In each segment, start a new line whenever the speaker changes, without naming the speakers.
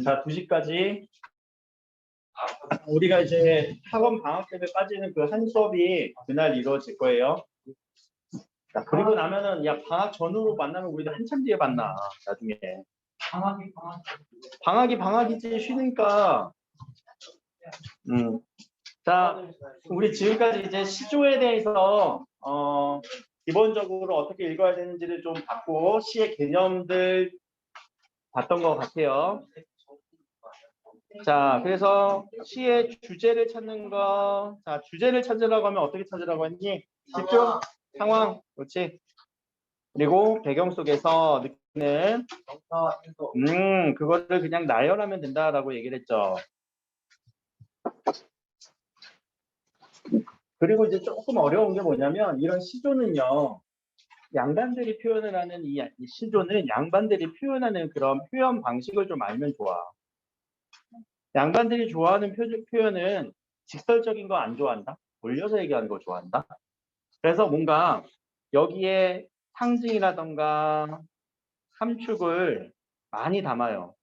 자, 2시까지. 우리가 이제 학원 방학 때문에 빠지는 그 한 수업이 그날 이루어질 거예요. 자, 그리고 나면은, 야, 방학 전후로 만나면 우리도 한참 뒤에 만나, 나중에. 방학이지, 쉬니까. 자, 우리 지금까지 이제 시조에 대해서, 기본적으로 어떻게 읽어야 되는지를 좀 봤고, 시의 개념들 봤던 것 같아요. 자, 그래서 시의 주제를 찾는 거. 자, 주제를 찾으라고 하면 어떻게 찾으라고 했니? 집중, 상황, 그렇지. 그리고 배경 속에서 느끼는, 그거를 그냥 나열하면 된다라고 얘기를 했죠. 그리고 이제 조금 어려운 게 뭐냐면, 이런 시조는요, 양반들이 표현을 하는 이 시조는 양반들이 표현하는 그런 표현 방식을 좀 알면 좋아. 양반들이 좋아하는 표현은 직설적인 거 안 좋아한다. 올려서 얘기하는 거 좋아한다. 그래서 뭔가 여기에 상징이라던가 함축을 많이 담아요.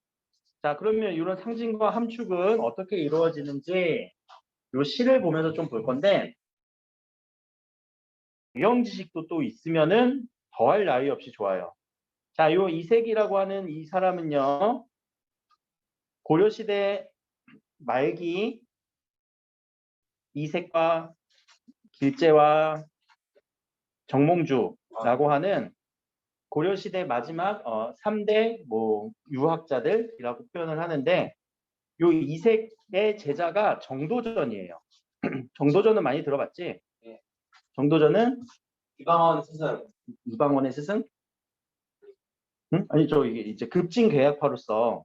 자, 그러면 이런 상징과 함축은 어떻게 이루어지는지 이 시를 보면서 좀 볼 건데, 유형 지식도 또 있으면은 더할 나위 없이 좋아요. 자, 요 이색이라고 하는 이 사람은요, 고려시대 말기 이색과 길재와 정몽주라고 하는 고려시대 마지막 3대 뭐 유학자들이라고 표현을 하는데, 요 이색의 제자가 정도전이에요. 정도전은 많이 들어봤지?
네.
정도전은
이방원 스승.
이방원의 스승? 응? 아니, 이제 급진개혁파로서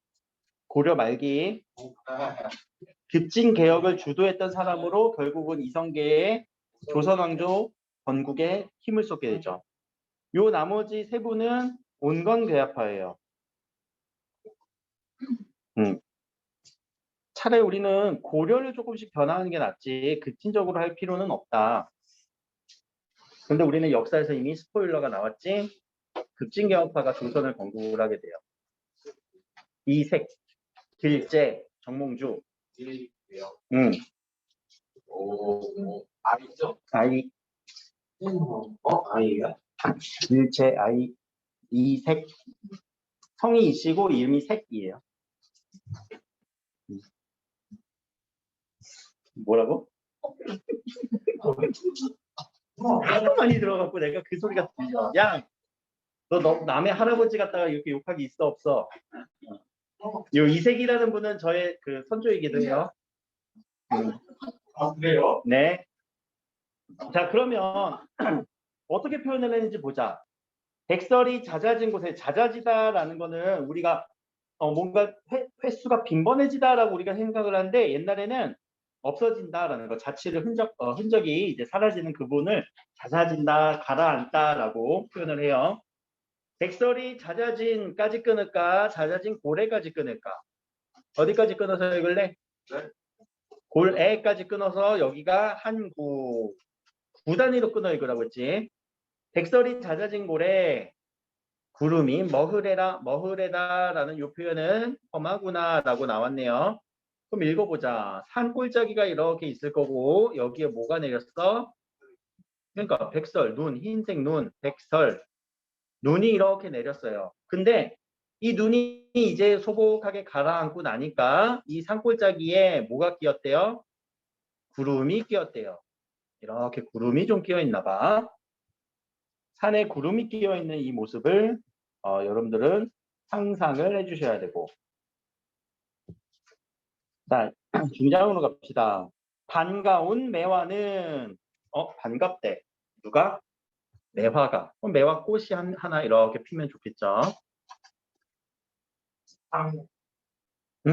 고려 말기 급진개혁을 주도했던 사람으로 결국은 이성계의 조선왕조 건국에 힘을 쏟게 되죠. 요 나머지 세 분은 온건개혁파예요. 차라리 우리는 고려를 조금씩 변화하는 게 낫지 급진적으로 할 필요는 없다. 근데 우리는 역사에서 이미 스포일러가 나왔지. 급진개혁파가 조선을 건국을 하게 돼요. 이색, 길재, 정몽주.
아이죠?
아이.
아이야?
길재, 아이, 이색. 성이 이시고 이름이 색이에요. 뭐라고? 하도 많이 들어갖고 내가 그 소리가 들려. 야, 너 남의 할아버지 같다가 이렇게 욕하기 있어 없어? 요 이색이라는 분은 저의 그 선조이기도 해요.
아, 그래요?
네. 자, 그러면 어떻게 표현을 했는지 보자. 백설이 잦아진 곳에 잦아지다라는 거는 우리가 뭔가 횟수가 빈번해지다라고 우리가 생각을 하는데, 옛날에는 없어진다라는 거, 자취를 흔적이 이제 사라지는 그분을 잦아진다, 가라앉다라고 표현을 해요. 백설이 잦아진까지 끊을까, 잦아진 고래까지 끊을까? 어디까지 끊어서 읽을래?
네.
골에까지 끊어서 여기가 한 구 단위로 끊어 읽으라고 했지. 백설이 잦아진 고래, 구름이 머흐레다라는 이 표현은 험하구나라고 나왔네요. 그럼 읽어보자. 산골짜기가 이렇게 있을 거고 여기에 뭐가 내렸어? 그러니까 백설, 눈, 흰색 눈, 백설, 눈이 이렇게 내렸어요. 근데 이 눈이 이제 소복하게 가라앉고 나니까 이 산골짜기에 뭐가 끼었대요? 구름이 끼었대요. 이렇게 구름이 좀 끼어 있나 봐. 산에 구름이 끼어 있는 이 모습을 여러분들은 상상을 해주셔야 되고. 자, 중장으로 갑시다. 반가운 매화는 반갑대. 누가? 매화가. 그럼 매화 꽃이 하나 이렇게 피면 좋겠죠.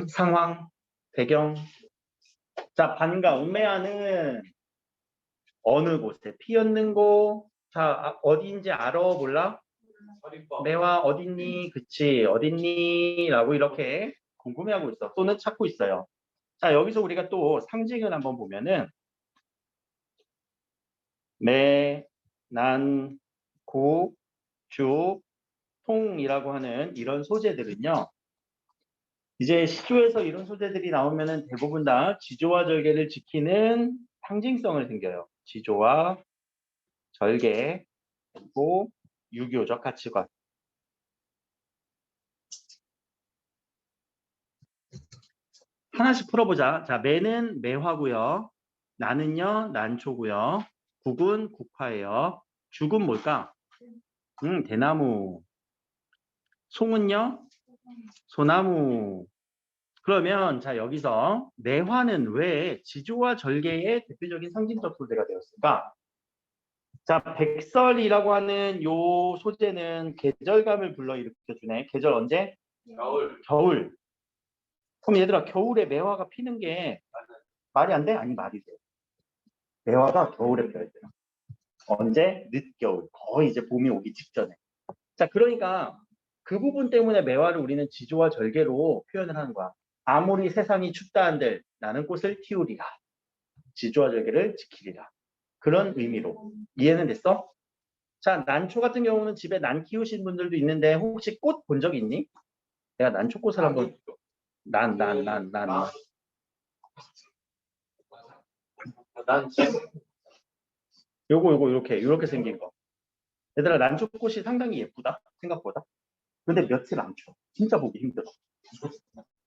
상황, 배경. 자, 반가운 매화는 어느 곳에 피었는 곳. 자, 어디인지 알아? 몰라? 매화 어딨니? 그치, 어딨니? 라고 이렇게 궁금해하고 있어. 또는 찾고 있어요. 자, 여기서 우리가 또 상징을 한번 보면은 매, 난, 고, 주, 통이라고 하는 이런 소재들은요. 이제 시조에서 이런 소재들이 나오면은 대부분 다 지조와 절개를 지키는 상징성을 생겨요. 지조와 절개, 그리고 유교적 가치관. 하나씩 풀어보자. 자, 매는 매화고요. 나는요, 난초고요. 국은 국화예요. 죽은 뭘까? 대나무. 송은요? 소나무. 그러면 자 여기서 매화는 왜 지조와 절개의 대표적인 상징적 소재가 되었을까? 자, 백설이라고 하는 요 소재는 계절감을 불러일으켜주네. 계절 언제?
겨울.
겨울. 그럼 얘들아 겨울에 매화가 피는 게 말이 안 돼? 아니 말이 돼. 매화가 겨울에 펴야 돼요. 언제? 늦겨울. 거의 이제 봄이 오기 직전에. 자, 그러니까 그 부분 때문에 매화를 우리는 지조와 절개로 표현을 하는 거야. 아무리 세상이 춥다 한들 나는 꽃을 틔우리라. 지조와 절개를 지키리라. 그런 의미로. 이해는 됐어? 자, 난초 같은 경우는 집에 난 키우신 분들도 있는데 혹시 꽃 본 적 있니? 내가 난초꽃을 한번 난.
난 지금
요거 이렇게 생긴 거. 얘들아 난초꽃이 상당히 예쁘다 생각보다. 근데 며칠 안 쳐. 진짜 보기 힘들어.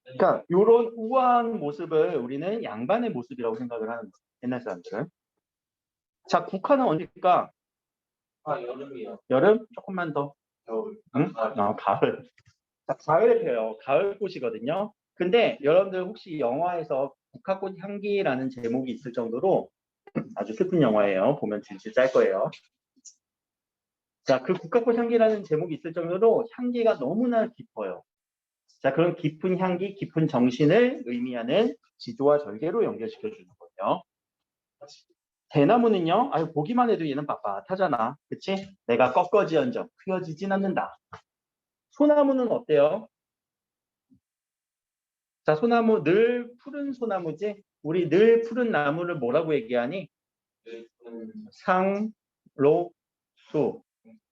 그러니까 이런 우아한 모습을 우리는 양반의 모습이라고 생각을 하는 거야. 옛날 사람들은. 자, 국화는 언제일까?
여름이요.
여름? 조금만 더.
겨울.
응? 가을. 자, 가을에 펴요. 가을꽃이거든요. 근데 여러분들 혹시 영화에서 국화꽃 향기라는 제목이 있을 정도로 아주 슬픈 영화예요. 보면 질질 짤 거예요. 자, 그 국화꽃 향기라는 제목이 있을 정도로 향기가 너무나 깊어요. 자, 그런 깊은 향기, 깊은 정신을 의미하는 지조와 절개로 연결시켜주는 거예요. 대나무는요, 아유, 보기만 해도 얘는 빳빳하잖아. 그치? 내가 꺾어지언정, 휘어지진 않는다. 소나무는 어때요? 자, 소나무 늘 푸른 소나무지? 우리 늘 푸른 나무를 뭐라고 얘기하니? 상록수.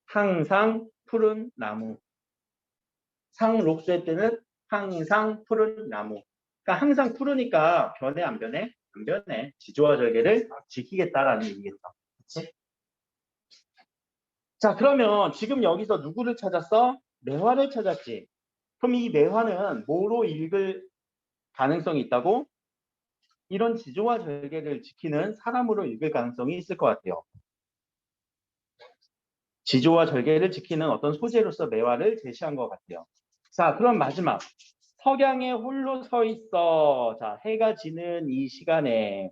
항상 푸른 나무. 상록수의 때는 항상 푸른 나무. 그러니까 항상 푸르니까 변해 안 변해? 안 변해. 지조와 절개를 지키겠다라는 얘기겠죠. 그치? 자, 그러면 지금 여기서 누구를 찾았어? 매화를 찾았지. 그럼 이 매화는 뭐로 읽을 가능성이 있다고? 이런 지조와 절개를 지키는 사람으로 읽을 가능성이 있을 것 같아요. 지조와 절개를 지키는 어떤 소재로서 매화를 제시한 것 같아요. 자, 그럼 마지막. 석양에 홀로 서 있어. 자, 해가 지는 이 시간에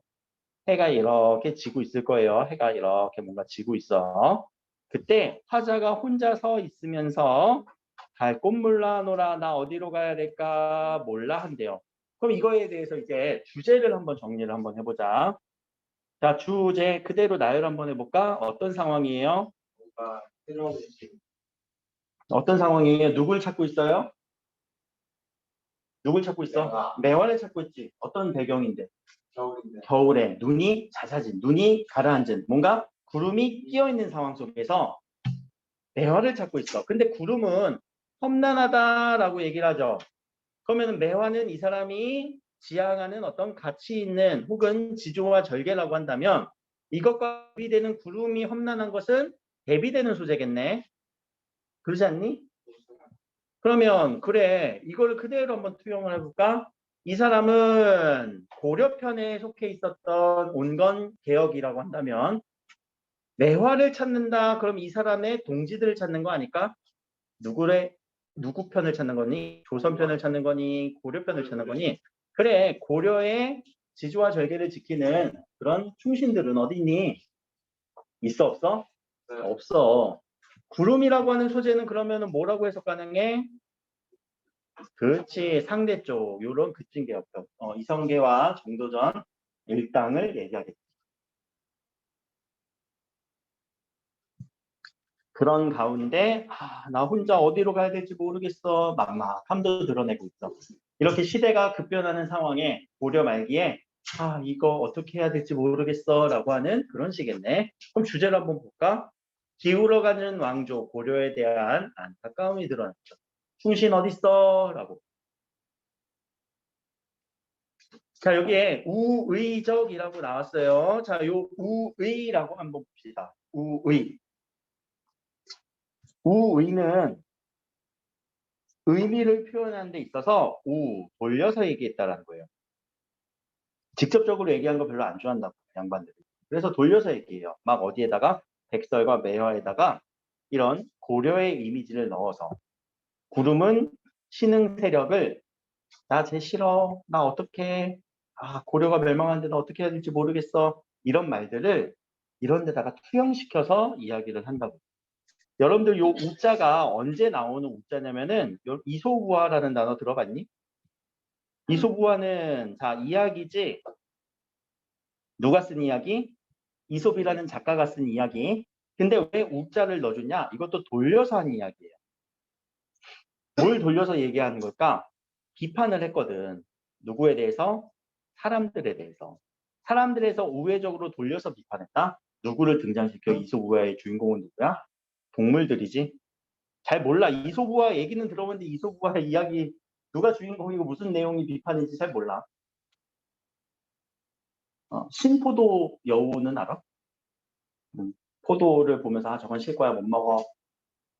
해가 이렇게 지고 있을 거예요. 해가 이렇게 뭔가 지고 있어. 그때 화자가 혼자 서 있으면서 갈 곳 몰라 노라 나 어디로 가야 될까 몰라 한대요. 그럼 이거에 대해서 이제 주제를 한번 정리를 한번 해보자. 자, 주제 그대로 나열 한번 해볼까? 어떤 상황이에요?
뭔가 새로운 음식.
어떤 상황이에요? 누굴 찾고 있어요? 누굴 찾고 있어?
매화.
매화를 찾고 있지. 어떤 배경인데?
겨울인데.
겨울에 눈이 잦아진, 눈이 가라앉은, 뭔가 구름이 끼어 있는 상황 속에서 매화를 찾고 있어. 근데 구름은 험난하다라고 얘기를 하죠. 그러면 매화는 이 사람이 지향하는 어떤 가치 있는 혹은 지조와 절개라고 한다면 이것과 대비되는 구름이 험난한 것은 대비되는 소재겠네. 그러지 않니? 그러면 그래 이거를 그대로 한번 투영을 해볼까? 이 사람은 고려편에 속해 있었던 온건 개혁이라고 한다면 매화를 찾는다. 그럼 이 사람의 동지들을 찾는 거 아닐까? 누구 편을 찾는 거니? 조선 편을 찾는 거니? 고려 편을 찾는 거니? 그래 고려의 지조와 절개를 지키는 그런 충신들은 어디 있니? 있어 없어?
네.
없어. 구름이라고 하는 소재는 그러면은 뭐라고 해석 가능해? 그렇지 상대 쪽 요런 급진 개혁적 이성계와 정도전 일당을 얘기하겠지. 그런 가운데 나 혼자 어디로 가야 될지 모르겠어 막막함도 드러내고 있어. 이렇게 시대가 급변하는 상황에 고려 말기에 이거 어떻게 해야 될지 모르겠어 라고 하는 그런 시겠네. 그럼 주제를 한번 볼까? 기울어가는 왕조 고려에 대한 안타까움이 드러났죠. 충신 어딨어? 라고. 자, 여기에 우의적이라고 나왔어요. 자, 요 우의라고 한번 봅시다. 우의. 우의는 의미를 표현하는 데 있어서 돌려서 얘기했다라는 거예요. 직접적으로 얘기한 거 별로 안 좋아한다고, 양반들이. 그래서 돌려서 얘기해요. 막 어디에다가 백설과 매화에다가 이런 고려의 이미지를 넣어서 구름은 신흥 세력을 나 쟤 싫어, 나 어떡해, 고려가 멸망하는데 나 어떻게 해야 될지 모르겠어, 이런 말들을 이런 데다가 투영시켜서 이야기를 한다고. 여러분들 요 우자가 언제 나오는 우자냐면은 이소부화라는 단어 들어봤니? 이소부화는 자 이야기지. 누가 쓴 이야기? 이솝이라는 작가가 쓴 이야기. 근데 왜 우자를 넣어줬냐? 이것도 돌려서 한 이야기예요. 뭘 돌려서 얘기하는 걸까? 비판을 했거든. 누구에 대해서? 사람들에 대해서. 사람들에서 우회적으로 돌려서 비판했다? 누구를 등장시켜? 이솝우화의 주인공은 누구야? 동물들이지. 잘 몰라. 이솝우화 얘기는 들어봤는데 이솝우화의 이야기 누가 주인공이고 무슨 내용이 비판인지 잘 몰라. 신포도 여우는 알아? 포도를 보면서 저건 실과야 못 먹어.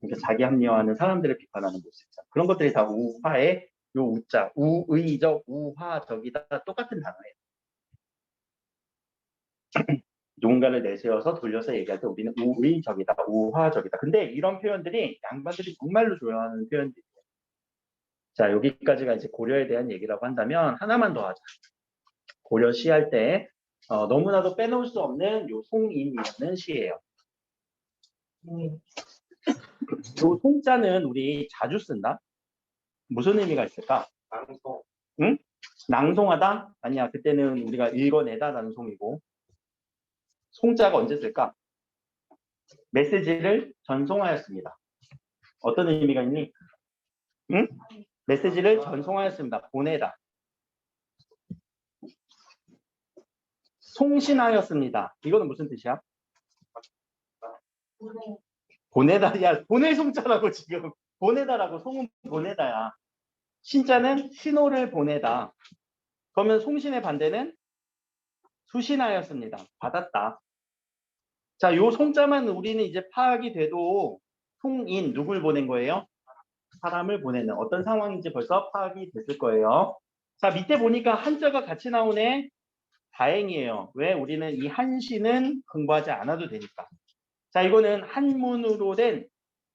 이렇게 자기 합리화하는 사람들을 비판하는 모습. 그런 것들이 다 우화의 요 우자, 우의적, 우화적이다. 똑같은 단어예요. 누군가를 내세워서 돌려서 얘기할 때 우리는 우의적이다, 우화적이다. 근데 이런 표현들이 양반들이 정말로 좋아하는 표현들이에요. 자, 여기까지가 이제 고려에 대한 얘기라고 한다면 하나만 더 하자. 고려 시할 때 너무나도 빼놓을 수 없는 요 송인이라는 시예요. 요 송자는 우리 자주 쓴다. 무슨 의미가 있을까?
방송.
응? 낭송하다? 아니야. 그때는 우리가 읽어내다라는 송이고. 송자가 언제 쓸까? 메시지를 전송하였습니다. 어떤 의미가 있니? 응? 메시지를 전송하였습니다. 보내다. 송신하였습니다. 이거는 무슨 뜻이야? 보내다. 야, 보낼 송자라고 지금. 보내다라고. 송은 보내다야. 신자는 신호를 보내다. 그러면 송신의 반대는 수신하였습니다. 받았다. 자, 요 송자만 우리는 이제 파악이 돼도 송인, 누굴 보낸 거예요? 사람을 보내는 어떤 상황인지 벌써 파악이 됐을 거예요. 자, 밑에 보니까 한자가 같이 나오네. 다행이에요. 왜? 우리는 이 한시는 공부하지 않아도 되니까. 자, 이거는 한문으로 된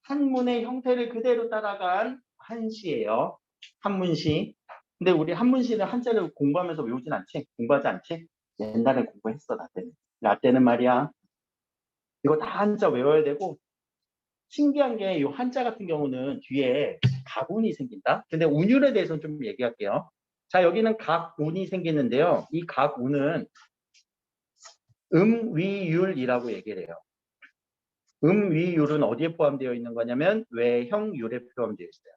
한문의 형태를 그대로 따라간 한시예요. 한문시. 근데 우리 한문시는 한자를 공부하면서 외우진 않지? 공부하지 않지? 옛날에 공부했어, 나 때는. 나 때는 말이야. 이거 다 한자 외워야 되고, 신기한 게 이 한자 같은 경우는 뒤에 각운이 생긴다. 근데 운율에 대해서는 좀 얘기할게요. 자, 여기는 각운이 생기는데요. 이 각운은 음위율이라고 얘기를 해요. 음위율은 어디에 포함되어 있는 거냐면 외형율에 포함되어 있어요.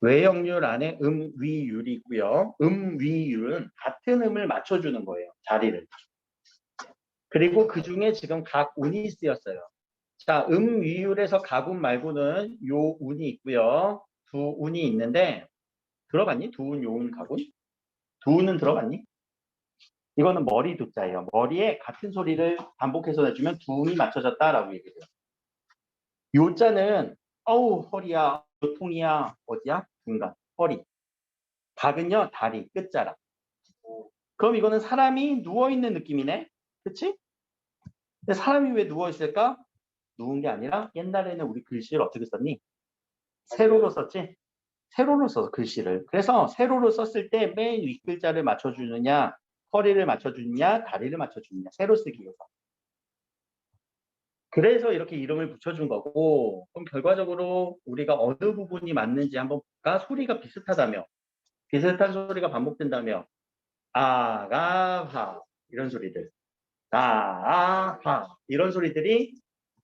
외형률 안에 음위율이 있고요. 음위율은 같은 음을 맞춰주는 거예요. 자리를. 그리고 그 중에 지금 각운이 쓰였어요. 자, 음위율에서 각운 말고는 요 운이 있고요. 두 운이 있는데 들어봤니? 두운, 요운, 각운? 두운은 들어봤니? 이거는 머리 두자예요. 머리에 같은 소리를 반복해서 내주면 두운이 맞춰졌다라고 얘기해요. 요자는 어우 허리야, 요통이야, 어디야? 중간, 허리. 각은요, 다리, 끝자락. 그럼 이거는 사람이 누워있는 느낌이네? 그치? 근데 사람이 왜 누워있을까? 누운 게 아니라 옛날에는 우리 글씨를 어떻게 썼니? 세로로 썼지? 세로로 써서 글씨를. 그래서 세로로 썼을 때 맨 윗글자를 맞춰주느냐, 허리를 맞춰주느냐, 다리를 맞춰주느냐, 세로 쓰기 위해서. 그래서 이렇게 이름을 붙여준 거고, 그럼 결과적으로 우리가 어느 부분이 맞는지 한번 볼까? 소리가 비슷하다며, 비슷한 소리가 반복된다며, 아가하 이런 소리들, 아하 이런 소리들이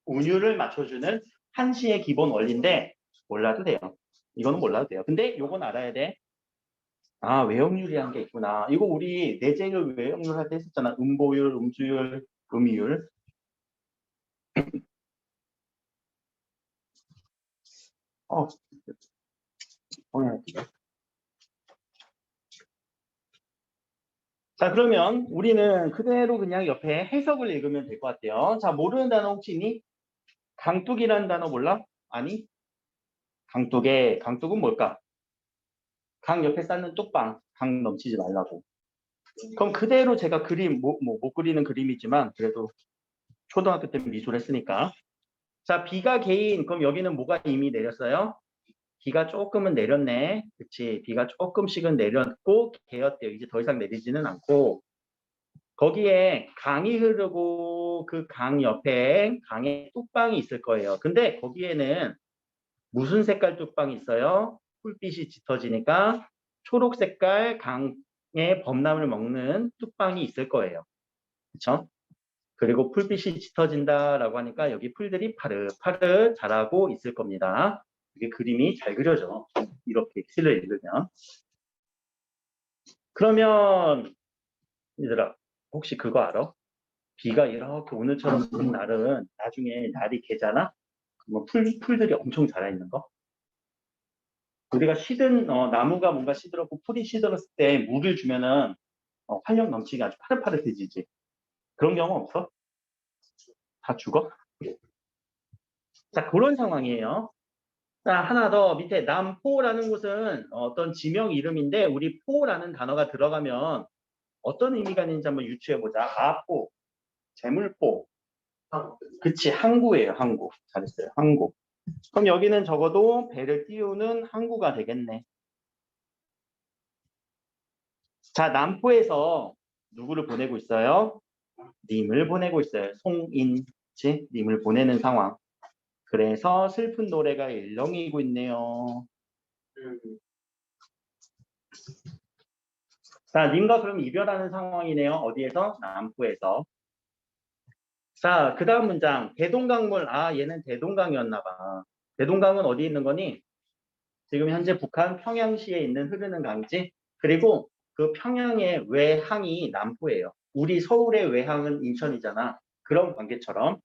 운율을 맞춰주는 한시의 기본 원리인데 몰라도 돼요. 이거는 몰라도 돼요. 근데 요건 알아야 돼. 아, 외역률이란 게 있구나. 이거 우리 내재율 외역률 할 때 했었잖아. 음보율, 음수율, 음이율. 어, 자, 그러면 우리는 그대로 그냥 옆에 해석을 읽으면 될 것 같아요. 자, 모르는 단어 혹시 있니? 강둑이라는 단어 몰라? 아니? 강둑은 뭘까? 강 옆에 쌓는 뚝방, 강 넘치지 말라고. 그럼 그대로 제가 그림, 못 그리는 그림이지만 그래도 초등학교 때 미술 했으니까. 자, 비가 개인, 그럼 여기는 뭐가 이미 내렸어요? 비가 조금은 내렸네. 그치? 비가 조금씩은 내렸고 개였대요. 이제 더 이상 내리지는 않고 거기에 강이 흐르고 그 강 옆에 강에 뚝방이 있을 거예요. 근데 거기에는 무슨 색깔 뚝방이 있어요? 풀빛이 짙어지니까 초록 색깔 강의 범람을 먹는 뚝방이 있을 거예요. 그렇죠? 그리고 풀빛이 짙어진다라고 하니까 여기 풀들이 파릇파릇 자라고 있을 겁니다. 이게 그림이 잘 그려져. 이렇게 시를 읽으면. 그러면 얘들아 혹시 그거 알아? 비가 이렇게 오늘처럼 오는 날은 나중에 날이 개잖아? 그러면 풀들이 엄청 자라 있는 거? 우리가 나무가 뭔가 시들었고 풀이 시들었을 때 물을 주면은 활력 넘치게 아주 파릇파릇해지지. 그런 경우 없어? 다 죽어? 자, 그런 상황이에요. 자, 하나 더 밑에 남포라는 곳은 어떤 지명 이름인데 우리 포라는 단어가 들어가면 어떤 의미가 있는지 한번 유추해보자. 아포, 재물포. 그치, 항구예요, 항구. 잘했어요, 항구. 그럼 여기는 적어도 배를 띄우는 항구가 되겠네. 자, 남포에서 누구를 보내고 있어요? 님을 보내고 있어요. 송인, 그치? 님을 보내는 상황. 그래서 슬픈 노래가 일렁이고 있네요. 자, 님과 그럼 이별하는 상황이네요. 어디에서? 남포에서. 자, 그 다음 문장. 대동강물. 아, 얘는 대동강이었나 봐. 대동강은 어디 있는 거니? 지금 현재 북한 평양시에 있는 흐르는 강이지. 그리고 그 평양의 외항이 남포예요. 우리 서울의 외항은 인천이잖아. 그런 관계처럼.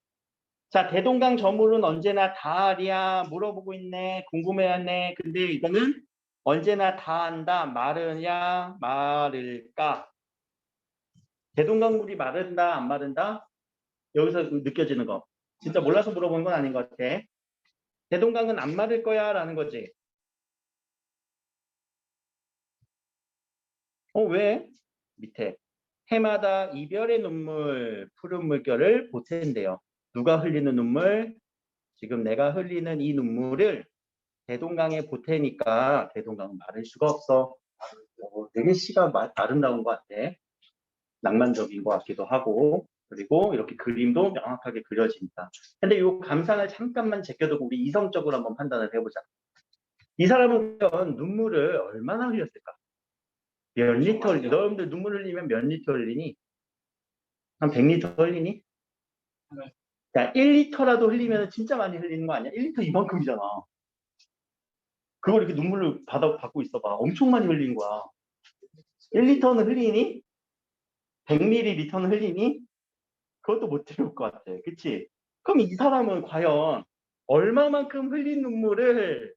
자, 대동강 저물은 언제나 다하랴 물어보고 있네. 궁금해하네. 근데 이거는 언제나 다한다. 마르냐 마를까? 대동강 물이 마른다 안 마른다? 여기서 느껴지는 거. 진짜 몰라서 물어보는 건 아닌 것 같아. 대동강은 안 마를 거야 라는 거지. 왜? 밑에. 해마다 이별의 눈물, 푸른 물결을 보탠대요. 누가 흘리는 눈물? 지금 내가 흘리는 이 눈물을 대동강에 보태니까 대동강은 마를 수가 없어. 되게 시가 아름다운 것 같아. 낭만적인 것 같기도 하고 그리고 이렇게 그림도 명확하게 그려진다. 근데 이 감상을 잠깐만 제껴두고 우리 이성적으로 한번 판단을 해보자. 이 사람은 과연 눈물을 얼마나 흘렸을까? 몇 리터 흘리? 여러분들 눈물 흘리면 몇 리터 흘리니? 한 100리터 흘리니? 야, 1리터라도 흘리면 진짜 많이 흘리는 거 아니야? 1리터 이만큼이잖아. 그걸 이렇게 눈물을 받고 있어봐. 엄청 많이 흘린 거야. 1리터는 흘리니? 100ml는 흘리니? 그것도 못 해볼 것 같아. 그치? 그럼 이 사람은 과연 얼마만큼 흘린 눈물을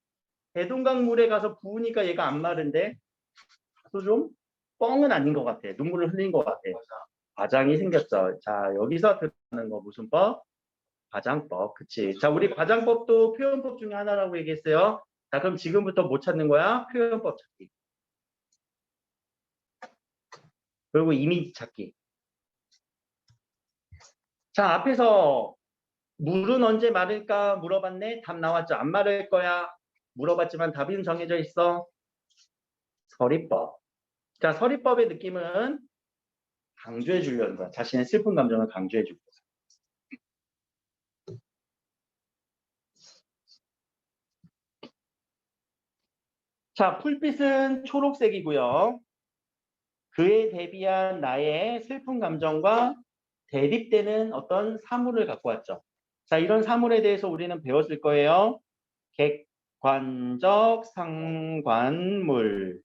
대동강물에 가서 부으니까 얘가 안 마른데? 그래서 좀 뻥은 아닌 것 같아. 눈물을 흘린 것 같아. 과장이 생겼어. 자, 여기서 들어가는 거 무슨 법? 과장법. 그치? 자, 우리 과장법도 표현법 중에 하나라고 얘기했어요. 자, 그럼 지금부터 뭐 찾는 거야? 표현법 찾기. 그리고 이미지 찾기. 자, 앞에서 물은 언제 마를까 물어봤네. 답 나왔죠. 안 마를 거야. 물어봤지만 답은 정해져 있어. 서리법. 자, 서리법의 느낌은 강조해 주려는 거야. 자신의 슬픈 감정을 강조해 주고. 자, 풀빛은 초록색이고요. 그에 대비한 나의 슬픈 감정과 대립되는 어떤 사물을 갖고 왔죠. 자, 이런 사물에 대해서 우리는 배웠을 거예요. 객관적 상관물.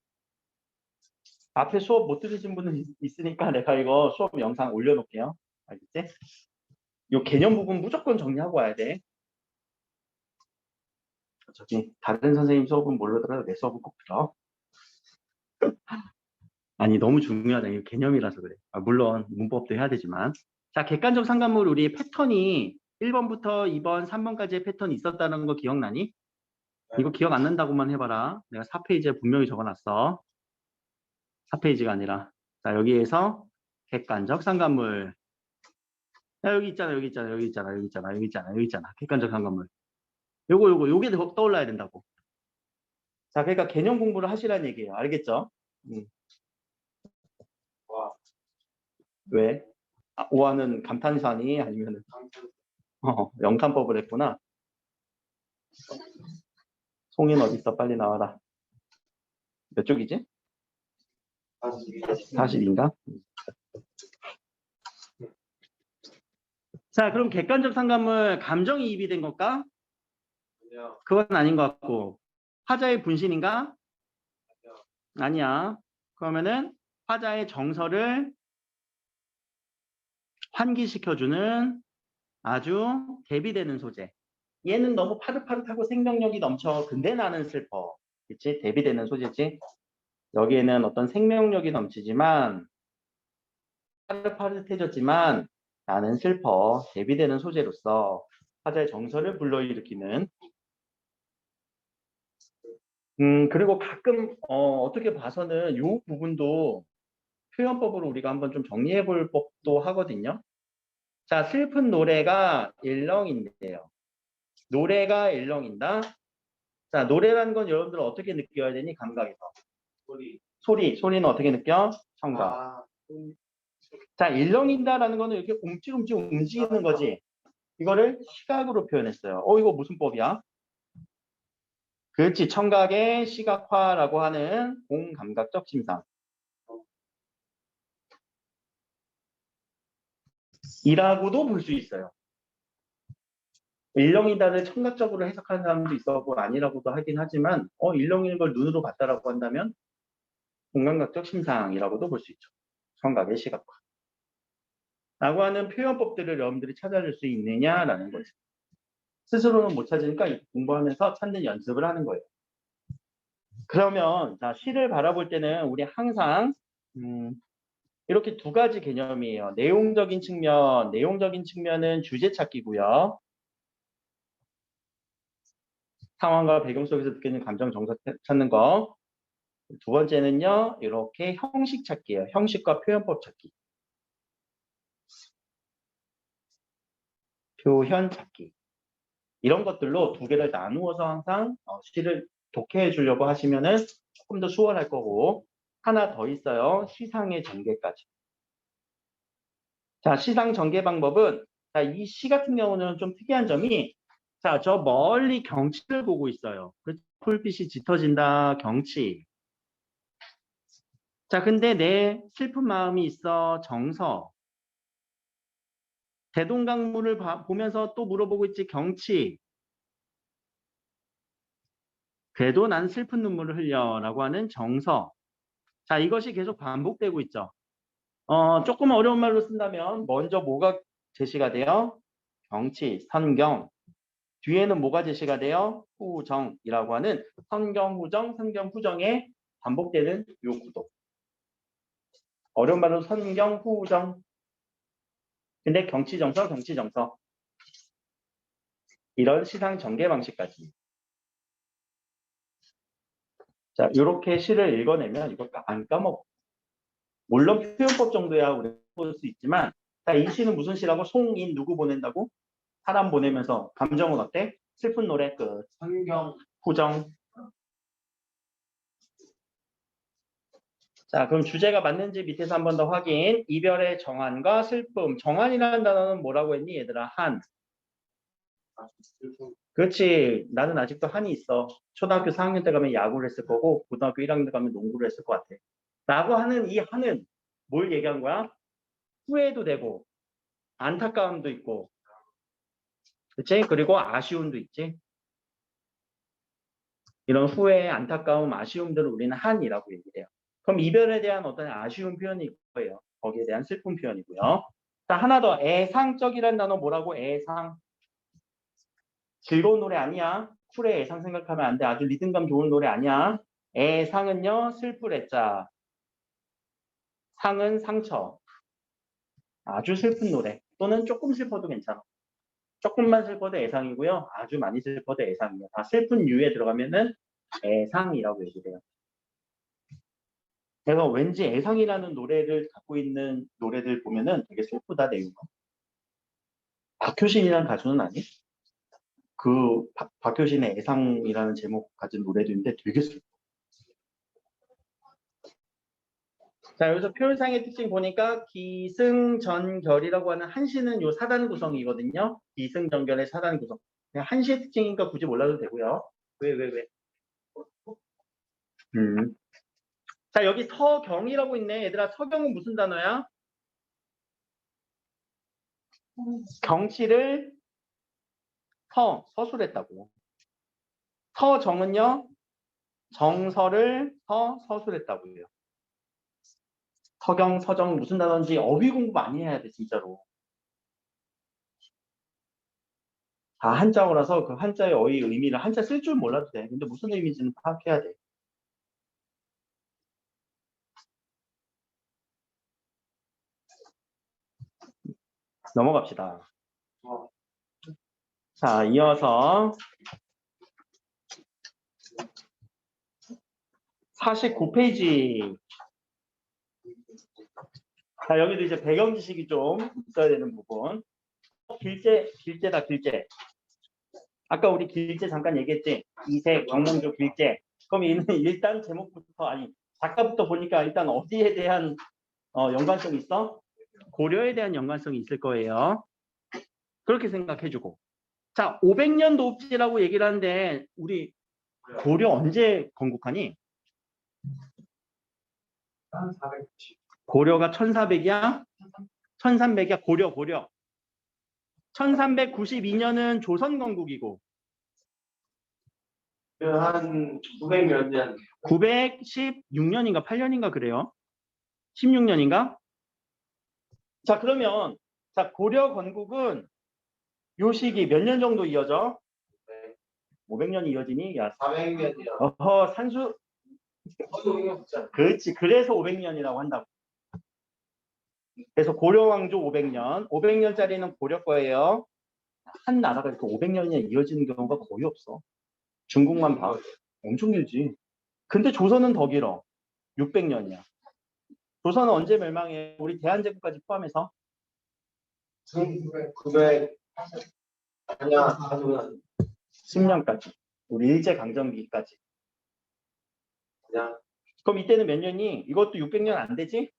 앞에 수업 못 들으신 분은 있으니까 내가 이거 수업 영상 올려놓을게요. 알겠지? 이 개념 부분 무조건 정리하고 와야 돼. 저기 다른 선생님 수업은 모르더라도 내 수업은 꼭 들어. 아니 너무 중요하다. 이거 개념이라서 그래. 물론 문법도 해야 되지만. 자, 객관적 상관물 우리 패턴이 1번부터 2번, 3번까지의 패턴이 있었다는 거 기억나니? 이거 기억 안 난다고만 해봐라. 내가 4페이지에 분명히 적어놨어. 4페이지가 아니라. 자, 여기에서 객관적 상관물. 야, 여기 있잖아, 여기 있잖아, 여기 있잖아, 여기 있잖아, 여기 있잖아, 여기 있잖아. 객관적 상관물. 요게 떠올라야 된다고. 자, 그러니까 개념 공부를 하시라는 얘기예요. 알겠죠?
와,
왜? 오하는 감탄사니? 아니면
감탄.
영탄법을 했구나. 송인 어딨어? 빨리 나와라. 몇 쪽이지? 40인가? 자, 그럼 객관적 상관물 감정이입이 된 걸까?
아니요.
그건 아닌 것 같고. 화자의 분신인가? 아니야. 그러면은 화자의 정서를 환기시켜주는 아주 대비되는 소재. 얘는 너무 파릇파릇하고 생명력이 넘쳐. 근데 나는 슬퍼. 그치? 대비되는 소재지. 여기에는 어떤 생명력이 넘치지만 파릇파릇해졌지만 나는 슬퍼. 대비되는 소재로서 화자의 정서를 불러일으키는. 그리고 가끔 어떻게 봐서는 이 부분도 표현법으로 우리가 한번 좀 정리해 볼 법도 하거든요. 자, 슬픈 노래가 일렁인데요. 노래가 일렁인다. 자, 노래라는 건 여러분들 어떻게 느껴야 되니? 감각에서. 소리는 어떻게 느껴? 청각.
아,
자, 일렁인다라는 거는 이렇게 움찔움찔 움직이는 거지. 이거를 시각으로 표현했어요. 이거 무슨 법이야? 그렇지. 청각의 시각화라고 하는 공감각적 침상. 이라고도 볼 수 있어요. 일렁이다를 청각적으로 해석하는 사람도 있었고 아니라고도 하긴 하지만 일렁이는 걸 눈으로 봤다라고 한다면 공감각적 심상이라고도 볼 수 있죠. 청각의 시각화. 라고 하는 표현법들을 여러분들이 찾아줄 수 있느냐라는 거죠. 스스로는 못 찾으니까 공부하면서 찾는 연습을 하는 거예요. 그러면 자, 시를 바라볼 때는 우리 항상 이렇게 두 가지 개념이에요. 내용적인 측면은 주제 찾기고요. 상황과 배경 속에서 느끼는 감정 정서 찾는 거. 두 번째는요, 이렇게 형식 찾기예요. 형식과 표현법 찾기. 표현 찾기. 이런 것들로 두 개를 나누어서 항상 시를 독해해 주려고 하시면은 조금 더 수월할 거고, 하나 더 있어요. 시상의 전개까지. 자, 시상 전개 방법은, 자, 이 시 같은 경우는 좀 특이한 점이, 자, 저 멀리 경치를 보고 있어요. 불빛이 짙어진다, 경치. 자, 근데 내 슬픈 마음이 있어, 정서. 대동강물을 보면서 또 물어보고 있지, 경치. 그래도 난 슬픈 눈물을 흘려라고 하는 정서. 자, 이것이 계속 반복되고 있죠. 조금 어려운 말로 쓴다면 먼저 뭐가 제시가 돼요? 경치, 선경. 뒤에는 뭐가 제시가 돼요? 후정이라고 하는 선경, 후정, 선경, 후정에 반복되는 요 구도. 어려운 말로 선경, 후정. 근데 경치, 정서, 경치, 정서. 이런 시상 전개 방식까지. 자, 이렇게 시를 읽어내면 이거 안 까먹어. 물론 표현법 정도야 우리 볼 수 있지만, 자, 이 시는 무슨 시라고? 송인 누구 보낸다고? 사람 보내면서 감정은 어때? 슬픈 노래 끝.
성경.
후정. 자, 그럼 주제가 맞는지 밑에서 한 번 더 확인. 이별의 정한과 슬픔. 정한이라는 단어는 뭐라고 했니, 얘들아? 한. 그렇지. 나는 아직도 한이 있어. 초등학교 4학년 때 가면 야구를 했을 거고, 고등학교 1학년 때 가면 농구를 했을 것 같아. 라고 하는 이 한은 뭘 얘기한 거야? 후회도 되고, 안타까움도 있고, 그치? 그리고 아쉬움도 있지. 이런 후회, 안타까움, 아쉬움들을 우리는 한이라고 얘기해요. 그럼 이별에 대한 어떤 아쉬운 표현이 거예요. 거기에 대한 슬픈 표현이고요. 자, 하나 더. 애상적이라는 단어 뭐라고? 애상. 즐거운 노래 아니야. 쿨의 애상 생각하면 안 돼. 아주 리듬감 좋은 노래 아니야. 애상은요, 슬플 애자. 상은 상처. 아주 슬픈 노래. 또는 조금 슬퍼도 괜찮아. 조금만 슬퍼도 애상이고요. 아주 많이 슬퍼도 애상이에요. 다 슬픈 유에 들어가면은 애상이라고 얘기를 해요. 그래서 왠지 애상이라는 노래를 갖고 있는 노래들 보면은 되게 슬프다, 내용은. 박효신이라는 가수는 아니? 그 박효신의 애상이라는 제목 가진 노래도 있는데 되게 슬퍼. 자, 여기서 표현상의 특징 보니까 기승전결이라고 하는 한시는 요 사단 구성이거든요. 기승전결의 사단 구성. 그냥 한시의 특징이니까 굳이 몰라도 되고요. 왜? 자, 여기 서경이라고 있네. 얘들아, 서경은 무슨 단어야? 경치를 서술했다고. 서정은요, 정서를 서술했다고요. 서경, 서정 무슨 단어인지 어휘 공부 많이 해야 돼, 진짜로. 다 한자어라서 그 한자의 어휘 의미를 한자 쓸 줄 몰라도 돼. 근데 무슨 의미인지는 파악해야 돼. 넘어갑시다. 자, 이어서 49페이지. 자, 여기도 이제 배경 지식이 좀 있어야 되는 부분. 길제다, 길제. 아까 우리 길제 잠깐 얘기했지? 이색, 정몽주, 길제. 그럼 얘는 일단 제목부터, 아니, 작가부터 보니까 일단 어디에 대한 연관성이 있어? 고려에 대한 연관성이 있을 거예요. 그렇게 생각해주고. 자, 500년 도읍지라고 얘기를 하는데, 우리 고려 언제 건국하니?
1490.
고려가 1400이야? 1300이야? 고려. 1392년은 조선 건국이고,
한 900몇 년.
916년인가 8년인가 그래요. 16년인가? 자, 그러면 자, 고려 건국은 요 시기 몇 년 정도 이어져? 500년이 이어지니? 야,
400년이요.
어허, 산수. 그렇지. 그래서 500년이라고 한다고. 그래서 고려 왕조 500년. 500년짜리는 고려 거예요. 한 나라가 이렇게 500년이 이어지는 경우가 거의 없어. 중국만 봐. 엄청 길지. 근데 조선은 더 길어. 600년이야. 조선은 언제 멸망해? 우리 대한제국까지 포함해서?
1900 아니야. 아니면
10년까지. 우리 일제강점기까지.
그냥
그럼 이때는 몇 년이? 이것도 600년 안 되지?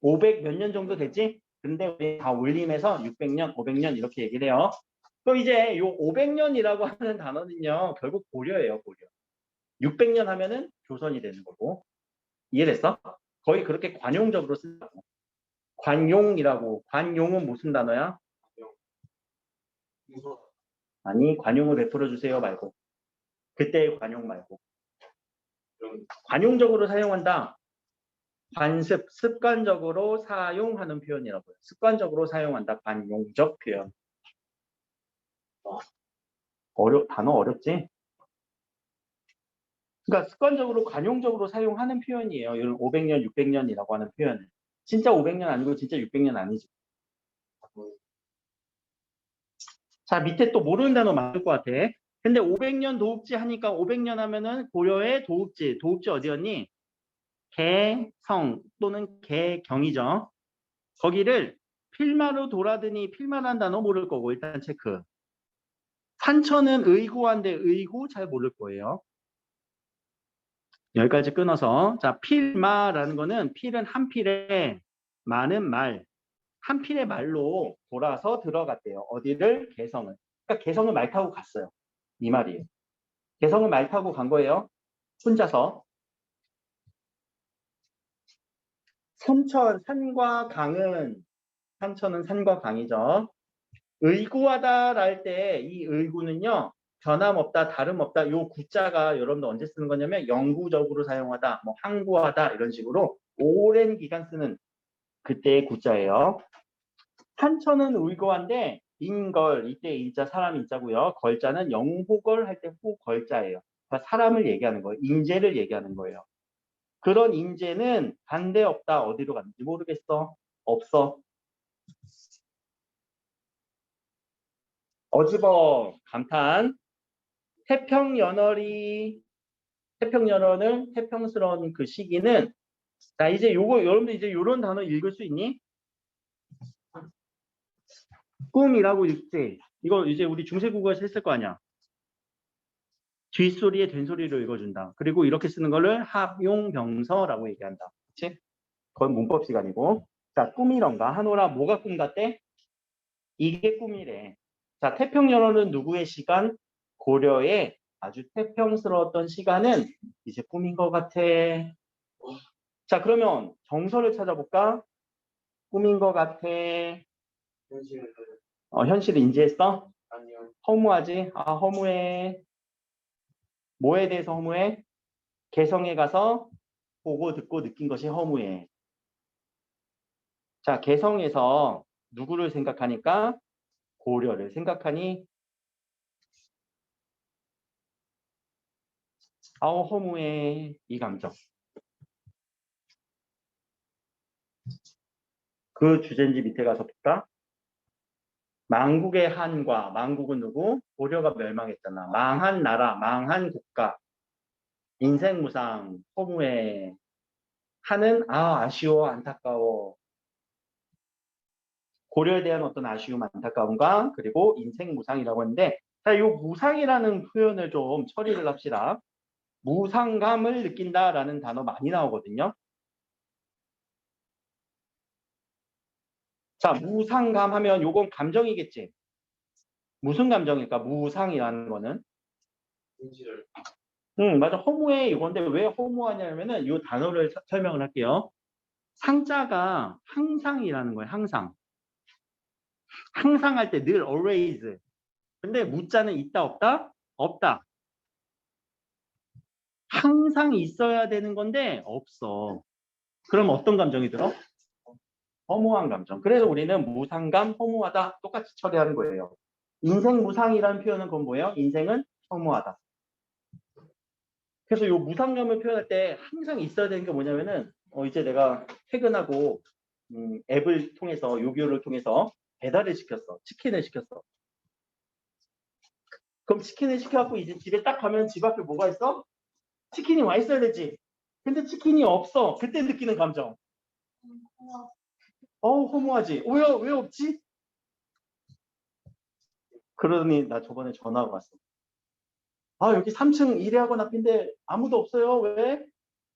500 몇 년 정도 되지? 근데 우리 다 올림해서 600년, 500년 이렇게 얘기를 해요. 그럼 이제 요 500년이라고 하는 단어는요, 결국 고려예요, 고려. 600년 하면은 조선이 되는 거고. 이해됐어? 거의 그렇게 관용적으로 쓴다고. 관용이라고. 관용은 무슨 단어야? 아니, 관용을 베풀어 주세요 말고. 그때의 관용 말고. 관용적으로 사용한다. 관습, 습관적으로 사용하는 표현이라고요. 습관적으로 사용한다. 관용적 표현. 단어 어렵지? 그러니까 습관적으로 관용적으로 사용하는 표현이에요. 이런 500년, 600년이라고 하는 표현을. 진짜 500년 아니고 진짜 600년 아니지. 자, 밑에 또 모르는 단어 많을 것 같아. 근데 500년 도읍지 하니까 500년 하면은 고려의 도읍지. 도읍지 어디였니? 개성 또는 개경이죠. 거기를 필마로 돌아드니 필마란 단어 모를 거고 일단 체크. 산천은 의구한데 의구 잘 모를 거예요. 여기까지 끊어서 자 필마라는 거는 필은 한 필에 마는 말. 한 필의 말로 돌아서 들어갔대요. 어디를? 개성을. 그러니까 개성을 말 타고 갔어요. 이 말이에요. 개성을 말 타고 간 거예요. 혼자서. 산과 강은 산천은 산과 강이죠. 의구하다랄 때 이 의구는요. 변함없다, 다름없다. 요 구자가 여러분들 언제 쓰는 거냐면 영구적으로 사용하다, 뭐 항구하다 이런 식으로 오랜 기간 쓰는 그때의 구자예요. 한천은 의거한데 인걸 이때 인자 사람 인자고요. 걸자는 영호걸 할 때 후걸자예요. 그러니까 사람을 얘기하는 거예요. 인재를 얘기하는 거예요. 그런 인재는 반대 없다. 어디로 갔는지 모르겠어. 없어. 어즈버 감탄. 태평연월은 태평스러운 그 시기는 자 이제 요거 여러분들 이제 요런 단어 읽을 수 있니? 꿈이라고 읽지. 이거 이제 우리 중세국어에서 했을 거 아니야. 뒷소리에 된소리를 읽어준다. 그리고 이렇게 쓰는 거를 합용병서라고 얘기한다. 그치? 그건 문법 시간이고. 자, 꿈이런가 하노라 뭐가 꿈 같대? 이게 꿈이래. 자, 태평연월은 누구의 시간? 고려의 아주 태평스러웠던 시간은 이제 꿈인 것 같아. 자, 그러면 정서를 찾아볼까? 꿈인 것 같아.
현실을
현실을 인지했어?
아니요.
허무하지? 아, 허무해. 뭐에 대해서 허무해? 개성에 가서 보고 듣고 느낀 것이 허무해. 자, 개성에서 누구를 생각하니까? 고려를 생각하니? 아우, 허무해. 이 감정. 그 주제인지 밑에 가서 볼까? 망국의 한과, 망국은 누구? 고려가 멸망했잖아. 망한 나라, 망한 국가. 인생 무상, 허무해. 한은 아쉬워, 안타까워. 고려에 대한 어떤 아쉬움, 안타까움과 그리고 인생 무상이라고 하는데 자, 이 무상이라는 표현을 좀 처리를 합시다. 무상감을 느낀다라는 단어 많이 나오거든요. 자, 무상감 하면 요건 감정이겠지. 무슨 감정일까? 무상이라는 거는.
현실을
맞아. 허무해 이건데 왜 허무하냐면은 이 단어를 설명을 할게요. 상자가 항상이라는 거예요. 항상. 항상 할 때 늘 always. 근데 무자는 있다 없다? 없다. 항상 있어야 되는 건데 없어. 그럼 어떤 감정이 들어? 허무한 감정. 그래서 우리는 무상감, 허무하다 똑같이 처리하는 거예요. 인생 무상이라는 표현은 그건 뭐예요? 인생은 허무하다. 그래서 이 무상감을 표현할 때 항상 있어야 되는 게 뭐냐면은 이제 내가 퇴근하고 앱을 통해서 요기요를 통해서 배달을 시켰어. 치킨을 시켰어. 그럼 치킨을 시켜갖고 이제 집에 딱 가면 집 앞에 뭐가 있어? 치킨이 와 있어야 되지. 근데 치킨이 없어. 그때 느끼는 감정. 허무하지. 왜 없지? 그러더니 나 저번에 전화가 왔어. 아, 여기 3층 1회학원 앞인데 아무도 없어요. 왜?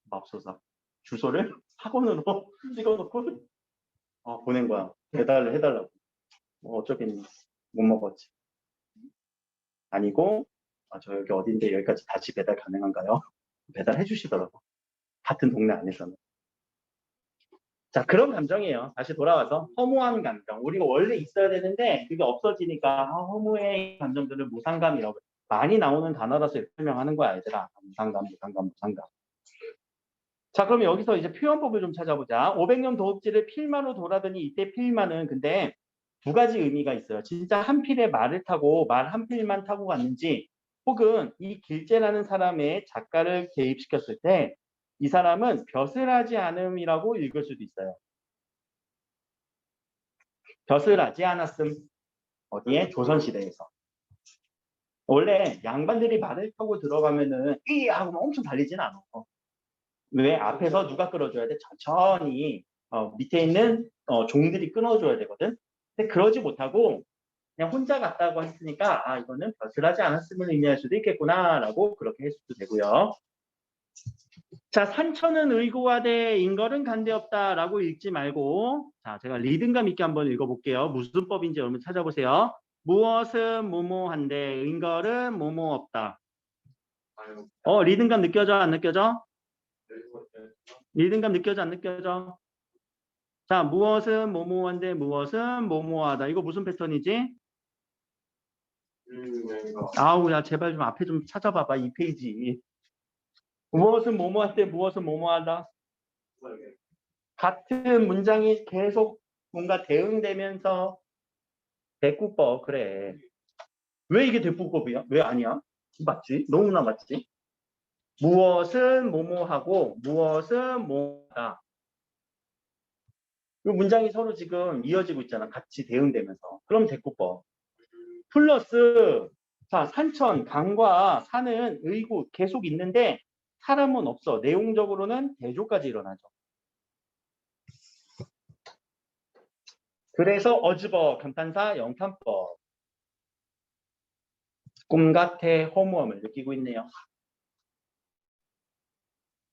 맙소사. 주소를 학원으로 찍어놓고 보낸 거야. 배달을 해달라고. 어쩌겠니. 못 먹었지. 아니고 저 여기 어딘데 여기까지 다시 배달 가능한가요? 배달해 주시더라고. 같은 동네 안에서는. 자, 그런 감정이에요. 다시 돌아와서 허무한 감정. 우리가 원래 있어야 되는데 그게 없어지니까 허무해 감정들을 무상감이라고 많이 나오는 단어라서 이렇게 설명하는 거야, 얘들아. 무상감, 무상감, 무상감. 자, 그럼 여기서 이제 표현법을 좀 찾아보자. 500년 도읍지를 필마로 돌아더니 이때 필마는 근데 두 가지 의미가 있어요. 진짜 한 필의 말을 타고 말 한 필만 타고 갔는지 혹은 이 길재라는 사람의 작가를 개입시켰을 때 이 사람은 벼슬하지 않음이라고 읽을 수도 있어요. 벼슬하지 않았음. 어디에? 조선시대에서. 원래 양반들이 말을 타고 들어가면은 이 하고 엄청 달리진 않아. 왜? 앞에서 누가 끌어줘야 돼? 천천히 밑에 있는 종들이 끊어줘야 되거든. 근데 그러지 못하고 그냥 혼자 갔다고 했으니까 이거는 벼슬하지 않았음을 의미할 수도 있겠구나라고 그렇게 할 수도 되고요. 자, 산천은 의고하되 인걸은 간대없다라고 읽지 말고 자, 제가 리듬감 있게 한번 읽어볼게요. 무슨 법인지 여러분 찾아보세요. 무엇은 뭐뭐한데 인걸은 뭐뭐 없다. 리듬감 느껴져 안 느껴져? 리듬감 느껴져 안 느껴져? 자, 무엇은 뭐뭐한데 무엇은 뭐뭐하다. 이거 무슨 패턴이지?
이거.
아우, 야, 제발 좀 앞에 좀 찾아봐봐, 이 페이지. 무엇은 뭐뭐할 때 무엇은 뭐뭐하다. 같은 문장이 계속 뭔가 대응되면서 대꾸법, 그래. 왜 이게 대꾸법이야? 왜 아니야? 맞지? 너무나 맞지? 무엇은 뭐뭐하고 무엇은 뭐하다. 이 문장이 서로 지금 이어지고 있잖아. 같이 대응되면서. 그럼 대꾸법. 플러스 자, 산천, 강과 산은 의구 계속 있는데 사람은 없어. 내용적으로는 대조까지 일어나죠. 그래서 어즈버 감탄사 영탄법. 꿈같아 허무함을 느끼고 있네요.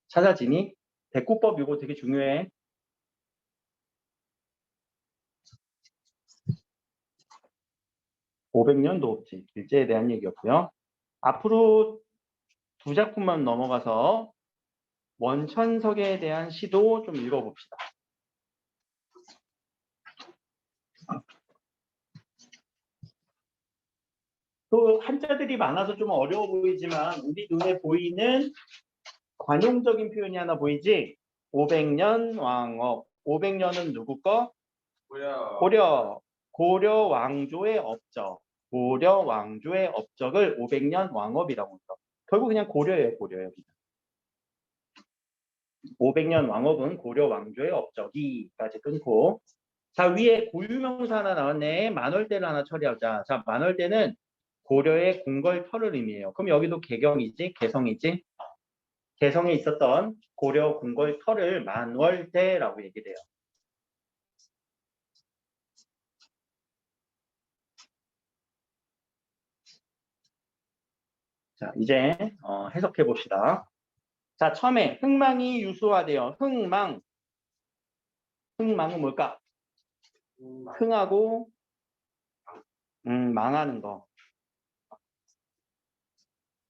찾아지니? 대꾸법 이거 되게 중요해. 500년 도읍지 일제에 대한 얘기였고요. 앞으로 두 작품만 넘어가서 원천석에 대한 시도 좀 읽어봅시다. 또 한자들이 많아서 좀 어려워 보이지만 우리 눈에 보이는 관용적인 표현이 하나 보이지? 500년 왕업. 500년은 누구 거?
뭐야?
고려 왕조의 업적. 고려 왕조의 업적을 500년 왕업이라고 해요. 결국 그냥 고려예요. 500년 왕업은 고려 왕조의 업적이까지 끊고 자 위에 고유명사 하나 나왔네. 만월대를 하나 처리하자. 자 만월대는 고려의 궁궐터를 의미해요. 그럼 여기도 개경이지? 개성이지? 개성에 있었던 고려 궁궐터를 만월대라고 얘기돼요. 자 이제 해석해 봅시다. 자 처음에 흥망이 유수화되어 흥망은 뭘까? 흥하고 망하는 거.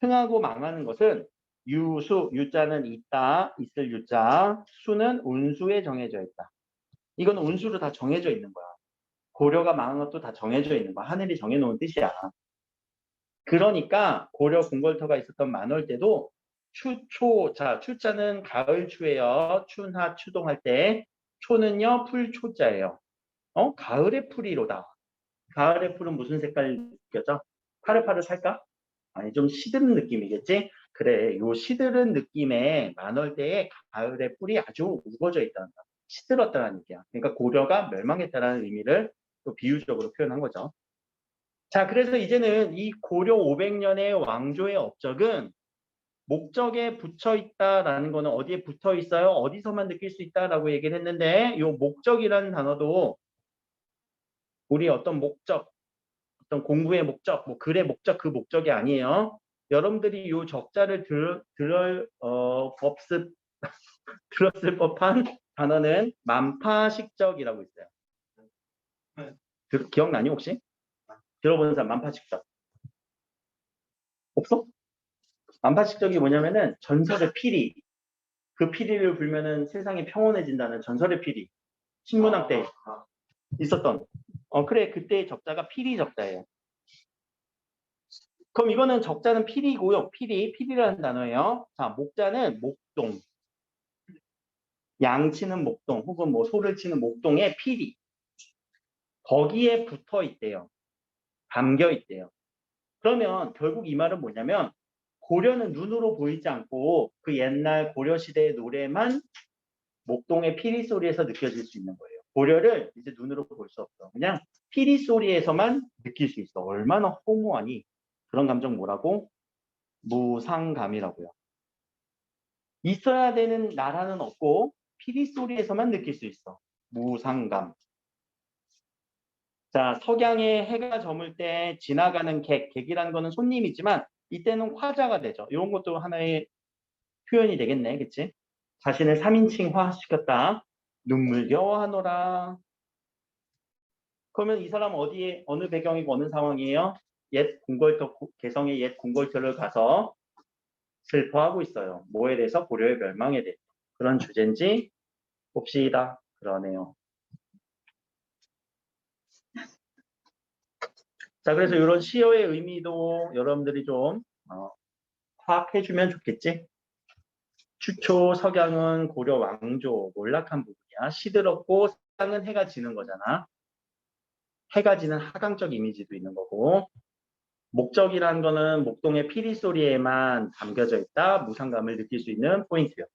흥하고 망하는 것은 유수, 유자는 있다, 있을 유자, 수는 운수에 정해져 있다. 이건 운수로 다 정해져 있는 거야. 고려가 망한 것도 다 정해져 있는 거야. 하늘이 정해놓은 뜻이야. 그러니까 고려 궁궐터가 있었던 만월 때도 추초, 자 추자는 가을 추예요. 춘하 추동할 때 초는요 풀초자예요. 가을의 풀이로다. 가을의 풀은 무슨 색깔 느껴져? 파릇파릇할까? 아니 좀 시드른 느낌이겠지? 그래 요 시드른 느낌의 만월대에 가을의 뿔이 아주 우거져 있다는 거 시들었다는 얘기야. 그러니까 고려가 멸망했다는 의미를 또 비유적으로 표현한 거죠. 자 그래서 이제는 이 고려 500년의 왕조의 업적은 목적에 붙여 있다라는 거는 어디에 붙어 있어요? 어디서만 느낄 수 있다라고 얘기를 했는데 이 목적이라는 단어도 우리 어떤 목적 어떤 공부의 목적, 뭐 글의 목적 그 목적이 아니에요. 여러분들이 이 적자를 들었을 법한 단어는 만파식적이라고 있어요. 기억나니 혹시? 들어본 사람 만파식적 없어? 만파식적이 뭐냐면은 전설의 피리. 그 피리를 불면은 세상이 평온해진다는 전설의 피리. 신문학 때 있었던. 그래 그때의 적자가 피리 적자예요. 그럼 이거는 적자는 피리고요. 피리라는 단어예요. 자, 목자는 목동. 양치는 목동 혹은 뭐 소를 치는 목동의 피리. 거기에 붙어 있대요. 담겨 있대요. 그러면 결국 이 말은 뭐냐면 고려는 눈으로 보이지 않고 그 옛날 고려 시대의 노래만 목동의 피리 소리에서 느껴질 수 있는 거예요. 고려를 이제 눈으로 볼 수 없어. 그냥 피리 소리에서만 느낄 수 있어. 얼마나 허무하니. 그런 감정 뭐라고? 무상감이라고요. 있어야 되는 나라는 없고 피리 소리에서만 느낄 수 있어. 무상감. 자, 석양에 해가 저물 때 지나가는 객이라는 거는 손님이지만 이때는 화자가 되죠. 이런 것도 하나의 표현이 되겠네. 그치? 자신을 3인칭화 시켰다. 눈물겨워하노라. 그러면 이 사람 어디에 어느 배경이고 어느 상황이에요? 옛 궁궐터 개성의 옛 궁궐터를 가서 슬퍼하고 있어요. 뭐에 대해서? 고려의 멸망에 대해서. 그런 주제인지 봅시다. 그러네요. 자, 그래서 이런 시어의 의미도 여러분들이 좀 파악해주면 좋겠지. 추초, 석양은 고려 왕조, 몰락한 부분이야. 시들었고 석양은 해가 지는 거잖아. 해가 지는 하강적 이미지도 있는 거고. 목적이라는 거는 목동의 피리 소리에만 담겨져 있다. 무상감을 느낄 수 있는 포인트요.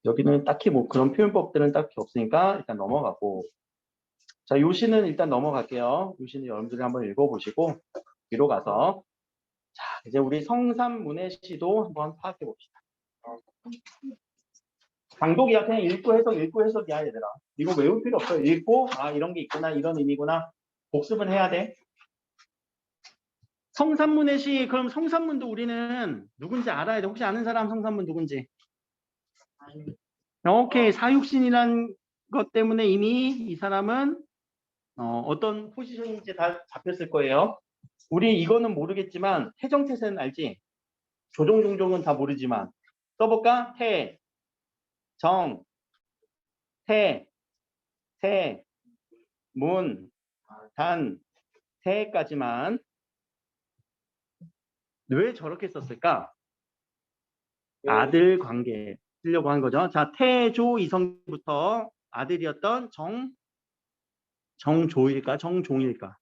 여기는 딱히 뭐 그런 표현법들은 딱히 없으니까 일단 넘어가고. 자, 요 시는 일단 넘어갈게요. 요 시는 여러분들이 한번 읽어보시고 뒤로 가서 자, 이제 우리 성삼문의 시도 한번 파악해 봅시다. 강독이야. 그냥 읽고 해석이야, 얘들아. 이거 외울 필요 없어요. 읽고 아 이런 게 있구나, 이런 의미구나. 복습은 해야 돼. 성삼문의 시, 그럼 성삼문도 우리는 누군지 알아야 돼. 혹시 아는 사람 성삼문 누군지? 오케이. 사육신이란 것 때문에 이미 이 사람은 어떤 포지션인지 다 잡혔을 거예요. 우리 이거는 모르겠지만 태정태세는 알지? 조종종종은 다 모르지만 써볼까? 태, 정, 태, 태, 문, 단, 태까지만. 왜 저렇게 썼을까? 아들 관계 쓰려고 한 거죠. 자, 태조 이성부터 아들이었던 정조일까? 정종일까?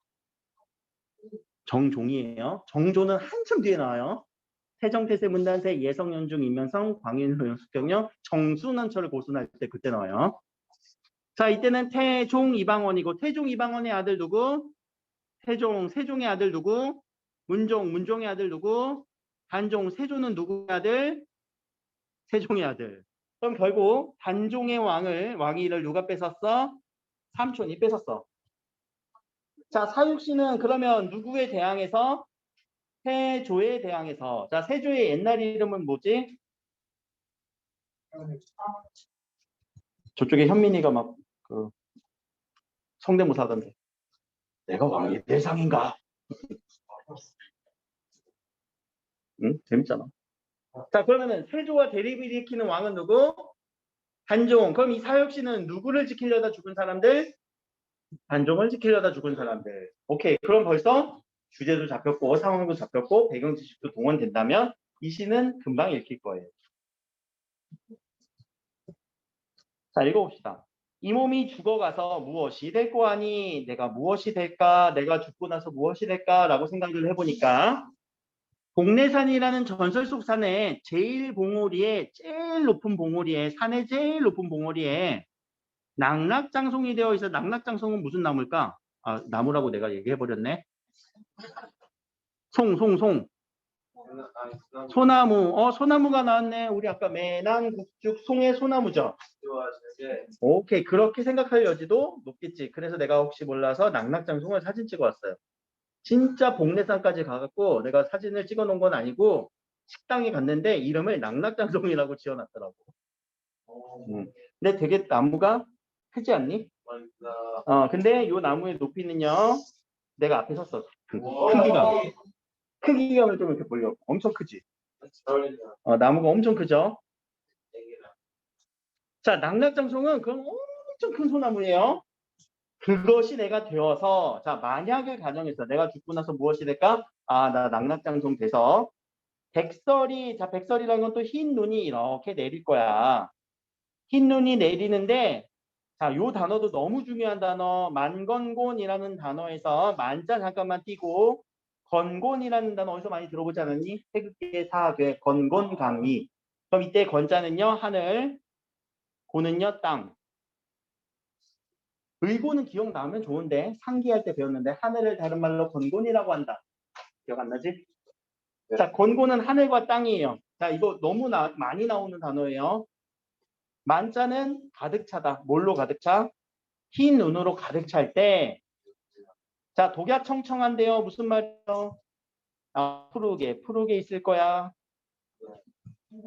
정종이에요. 정조는 한참 뒤에 나와요. 태정태세 문단세 예성연중 임명성 광인효용 숙경령 정순원철을 고순할 때 그때 나와요. 자, 이때는 태종 이방원이고 태종 이방원의 아들 누구? 태종, 세종의 아들 누구? 문종, 문종의 아들 누구? 단종, 세조는 누구의 아들? 세종의 아들. 그럼 결국 단종의 왕위를 누가 뺏었어? 삼촌이 뺏었어. 자, 사육씨는 그러면 누구에 대항해서? 세조에 대항해서. 자, 세조의 옛날 이름은 뭐지? 저쪽에 현민이가 막 그 성대모사 하던데. 내가 왕의 대상인가? 응? 재밌잖아. 자, 그러면은 세조와 대립을 일으키는 왕은 누구? 단종. 그럼 이 사육씨는 누구를 지키려다 죽은 사람들? 단종을 지키려다 죽은 사람들. 오케이. 그럼 벌써 주제도 잡혔고 상황도 잡혔고 배경 지식도 동원된다면 이 시는 금방 읽힐 거예요. 자, 읽어봅시다. 이 몸이 죽어가서 무엇이 될 거 아니? 내가 무엇이 될까? 내가 죽고 나서 무엇이 될까? 라고 생각을 해보니까 복례산이라는 전설 속 산에 제일 높은 봉우리에 산의 제일 높은 봉우리에 낙락장송이 되어 있어. 낙락장송은 무슨 나무일까? 아, 나무라고 내가 얘기해버렸네. 송. 소나무. 소나무가 나왔네. 우리 아까 매난국죽 송의 소나무죠. 오케이. 그렇게 생각할 여지도 높겠지. 그래서 내가 혹시 몰라서 낙락장송을 사진 찍어 왔어요. 진짜 복례산까지 가갖고 내가 사진을 찍어 놓은 건 아니고 식당에 갔는데 이름을 낙락장송이라고 지어놨더라고. 근데 되게 나무가 크지 않니? 근데 이 나무의 높이는요. 내가 앞에 섰어. 크기감을 좀 이렇게 보려고. 엄청 크지? 나무가 엄청 크죠? 자, 낙락장송은 그럼 엄청 큰 소나무예요. 그것이 내가 되어서, 자, 만약을 가정해서 내가 죽고 나서 무엇이 될까? 아, 나 낙락장송 돼서 백설이라는 건 또 흰 눈이 이렇게 내릴 거야. 흰 눈이 내리는데, 자, 요 단어도 너무 중요한 단어, 만건곤이라는 단어에서 만자 잠깐만 띄고, 건곤이라는 단어 어디서 많이 들어보지 않았니? 태극기의 사괴, 건곤강의. 그럼 이때 건자는요, 하늘, 고는요, 땅. 의고는 기억나면 좋은데, 상기할 때 배웠는데, 하늘을 다른 말로 건곤이라고 한다. 기억 안 나지? 네. 자, 건곤은 하늘과 땅이에요. 자, 이거 너무 많이 나오는 단어예요. 만자는 가득 차다. 뭘로 가득 차? 흰 눈으로 가득 찰 때, 자, 독야청청한데요. 무슨 말이요? 아, 푸르게 있을 거야.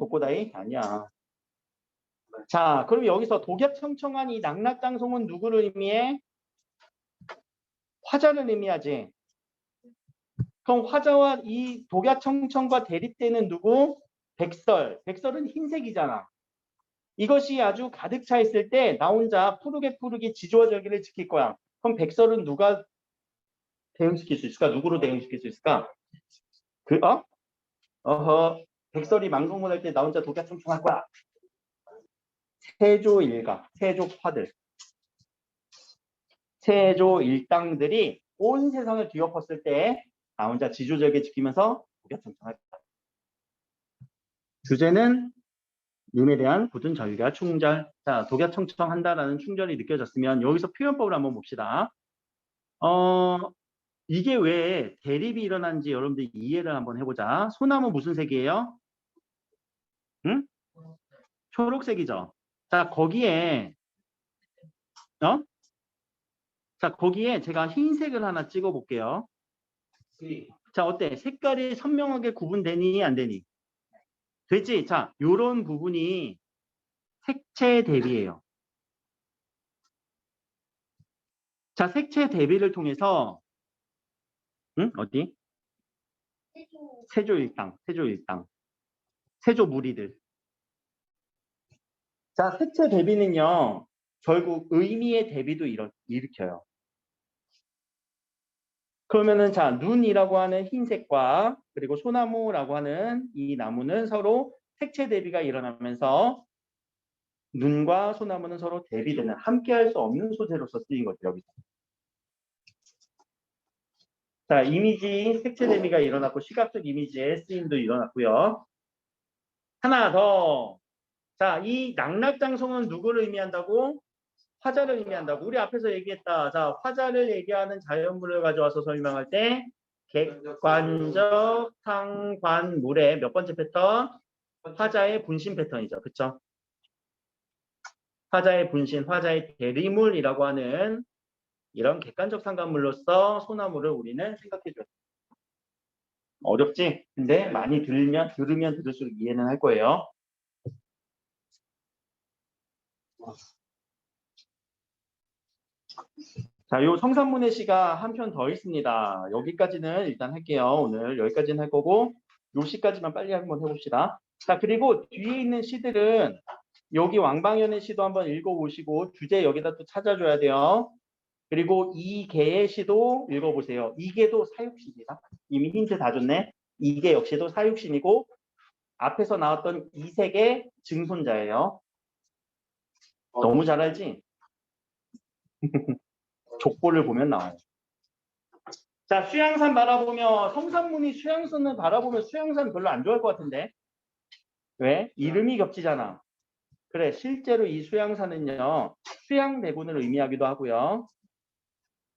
독고다이? 아니야. 자, 그럼 여기서 독야청청한 이 낙락장송은 누구를 의미해? 화자를 의미하지. 그럼 화자와 이 독야청청과 대립되는 누구? 백설. 백설은 흰색이잖아. 이것이 아주 가득 차 있을 때 나 혼자 푸르게 지조와 절기를 지킬 거야. 그럼 백설은 누가 대응시킬 수 있을까? 누구로 대응시킬 수 있을까? 어허, 백설이 망성문 할 때 나 혼자 독야청청할 거야. 세조 일가, 세조 파들, 세조 일당들이 온 세상을 뒤엎었을 때 나 혼자 지조절개 지키면서 독야청청할 거야. 주제는 님에 대한 굳은 절개와 충절. 자, 독야청청한다라는 충절이 느껴졌으면 여기서 표현법을 한번 봅시다. 이게 왜 대립이 일어난지 여러분들 이해를 한번 해보자. 소나무 무슨 색이에요? 응? 초록색이죠. 자, 거기에 자, 거기에 제가 흰색을 하나 찍어 볼게요. 자, 어때? 색깔이 선명하게 구분되니 안 되니? 되지? 자, 요런 부분이 색채 대비예요. 자, 색채 대비를 통해서 어디? 세조 일당, 세조 무리들. 자, 색채 대비는요, 결국 의미의 대비도 일으켜요. 그러면은 자, 눈이라고 하는 흰색과 그리고 소나무라고 하는 이 나무는 서로 색채 대비가 일어나면서 눈과 소나무는 서로 대비되는 함께할 수 없는 소재로서 쓰인 거죠, 여기서. 자, 이미지 색채 대비가 일어났고 시각적 이미지의 쓰임도 일어났고요. 하나 더. 자, 이 낙락장성은 누구를 의미한다고? 화자를 의미한다고. 우리 앞에서 얘기했다. 자, 화자를 얘기하는 자연물을 가져와서 설명할 때 객관적 상관물의 몇 번째 패턴? 화자의 분신 패턴이죠. 그쵸? 화자의 분신, 화자의 대리물이라고 하는 이런 객관적 상관물로서 소나무를 우리는 생각해줘야 돼. 어렵지? 근데 많이 들으면 들을수록 이해는 할 거예요. 자, 요 성산문의 시가 한 편 더 있습니다. 여기까지는 일단 할게요. 오늘 여기까지는 할 거고 요 시까지만 빨리 한번 해봅시다. 자, 그리고 뒤에 있는 시들은 여기 왕방현의 시도 한번 읽어보시고 주제 여기다 또 찾아줘야 돼요. 그리고 이 개의 시도 읽어보세요. 이 개도 사육시입니다. 이미 힌트 다 줬네. 이 개 역시도 사육신이고 앞에서 나왔던 이색의 증손자예요. 너무 잘 알지? 족보를 보면 나와요. 자, 수양산 바라보며 성산문이 수양산을 바라보면 수양산 별로 안 좋아할 것 같은데 왜? 이름이 겹치잖아. 그래, 실제로 이 수양산은요 수양대군을 의미하기도 하고요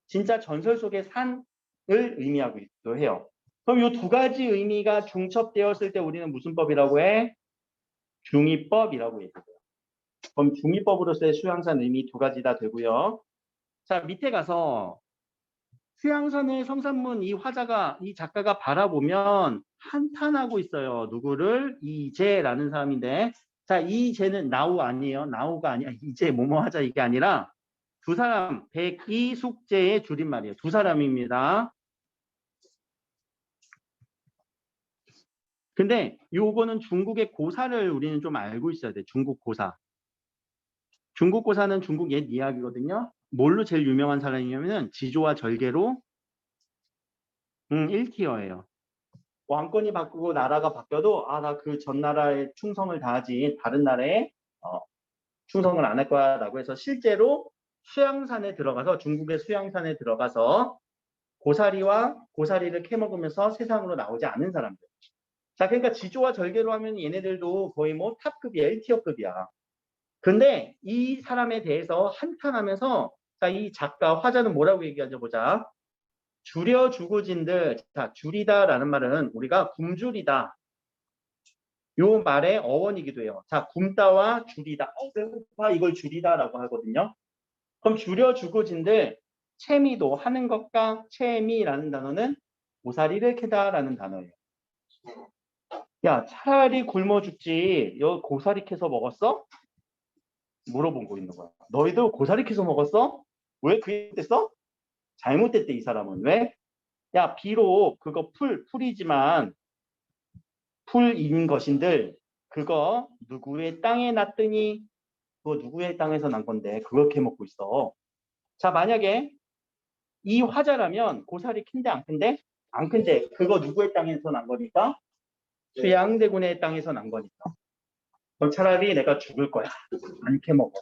진짜 전설 속의 산을 의미하기도 해요. 그럼 이 두 가지 의미가 중첩되었을 때 우리는 무슨 법이라고 해? 중의법이라고 얘기해요. 그럼 중의법으로서의 수양산 의미 두 가지 다 되고요. 자, 밑에 가서 수양산의 성산문 이 작가가 바라보면 한탄하고 있어요. 누구를? 이재라는 사람인데, 자, 이재는 나우 아니에요. 나우가 아니야. 이재 뭐뭐 하자 이게 아니라 두 사람, 백이 숙제의 줄임말이에요. 두 사람입니다. 근데 요거는 중국의 고사를 우리는 좀 알고 있어야 돼. 중국 고사. 중국 고사는 중국 옛 이야기거든요. 뭘로 제일 유명한 사람이냐면은 지조와 절개로 1티어예요. 왕권이 바꾸고 나라가 바뀌어도 나 그 전 나라에 충성을 다하지 다른 나라에 충성을 안 할 거야 라고 해서 실제로 수양산에 들어가서 중국의 수양산에 들어가서 고사리를 캐먹으면서 세상으로 나오지 않은 사람들. 자, 그러니까 지조와 절개로 하면 얘네들도 거의 뭐 탑급이야, 1티어급이야. 근데 이 사람에 대해서 한탄하면서 자, 이 작가 화자는 뭐라고 얘기하죠 보자. 줄여주고진들. 자, 줄이다라는 말은 우리가 굶주리다. 요 말의 어원이기도 해요. 자, 굶다와 줄이다. 배고파 이걸 줄이다라고 하거든요. 그럼 줄여주고진들 채미도 하는 것과 채미라는 단어는 고사리를 캐다라는 단어예요. 야, 차라리 굶어 죽지. 여 고사리 캐서 먹었어? 물어보고 있는 거야. 너희도 고사리 캐서 먹었어? 왜 그랬어? 잘못됐대 이 사람은. 왜? 야, 비록 그거 풀이지만 풀인 것인들 그거 누구의 땅에 났더니 그거 누구의 땅에서 난 건데 그걸 캐먹고 있어. 자, 만약에 이 화자라면 고사리 큰데 안 큰데? 안 큰데 그거 누구의 땅에서 난 거니까? 수양대군의 땅에서 난 거니까. 그럼 차라리 내가 죽을 거야. 안 캐먹어.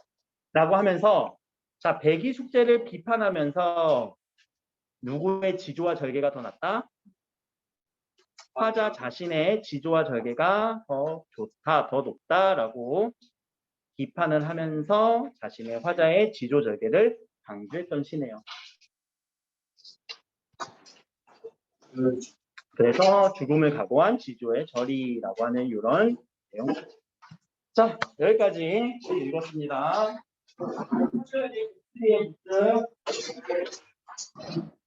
라고 하면서 자 백이 숙제를 비판하면서 누구의 지조와 절개가 더 낫다? 화자 자신의 지조와 절개가 더 좋다, 더 높다라고 비판을 하면서 자신의 화자의 지조 절개를 강조했던 시네요. 그래서 죽음을 각오한 지조의 절이라고 하는 이런 내용. 자, 여기까지 읽었습니다.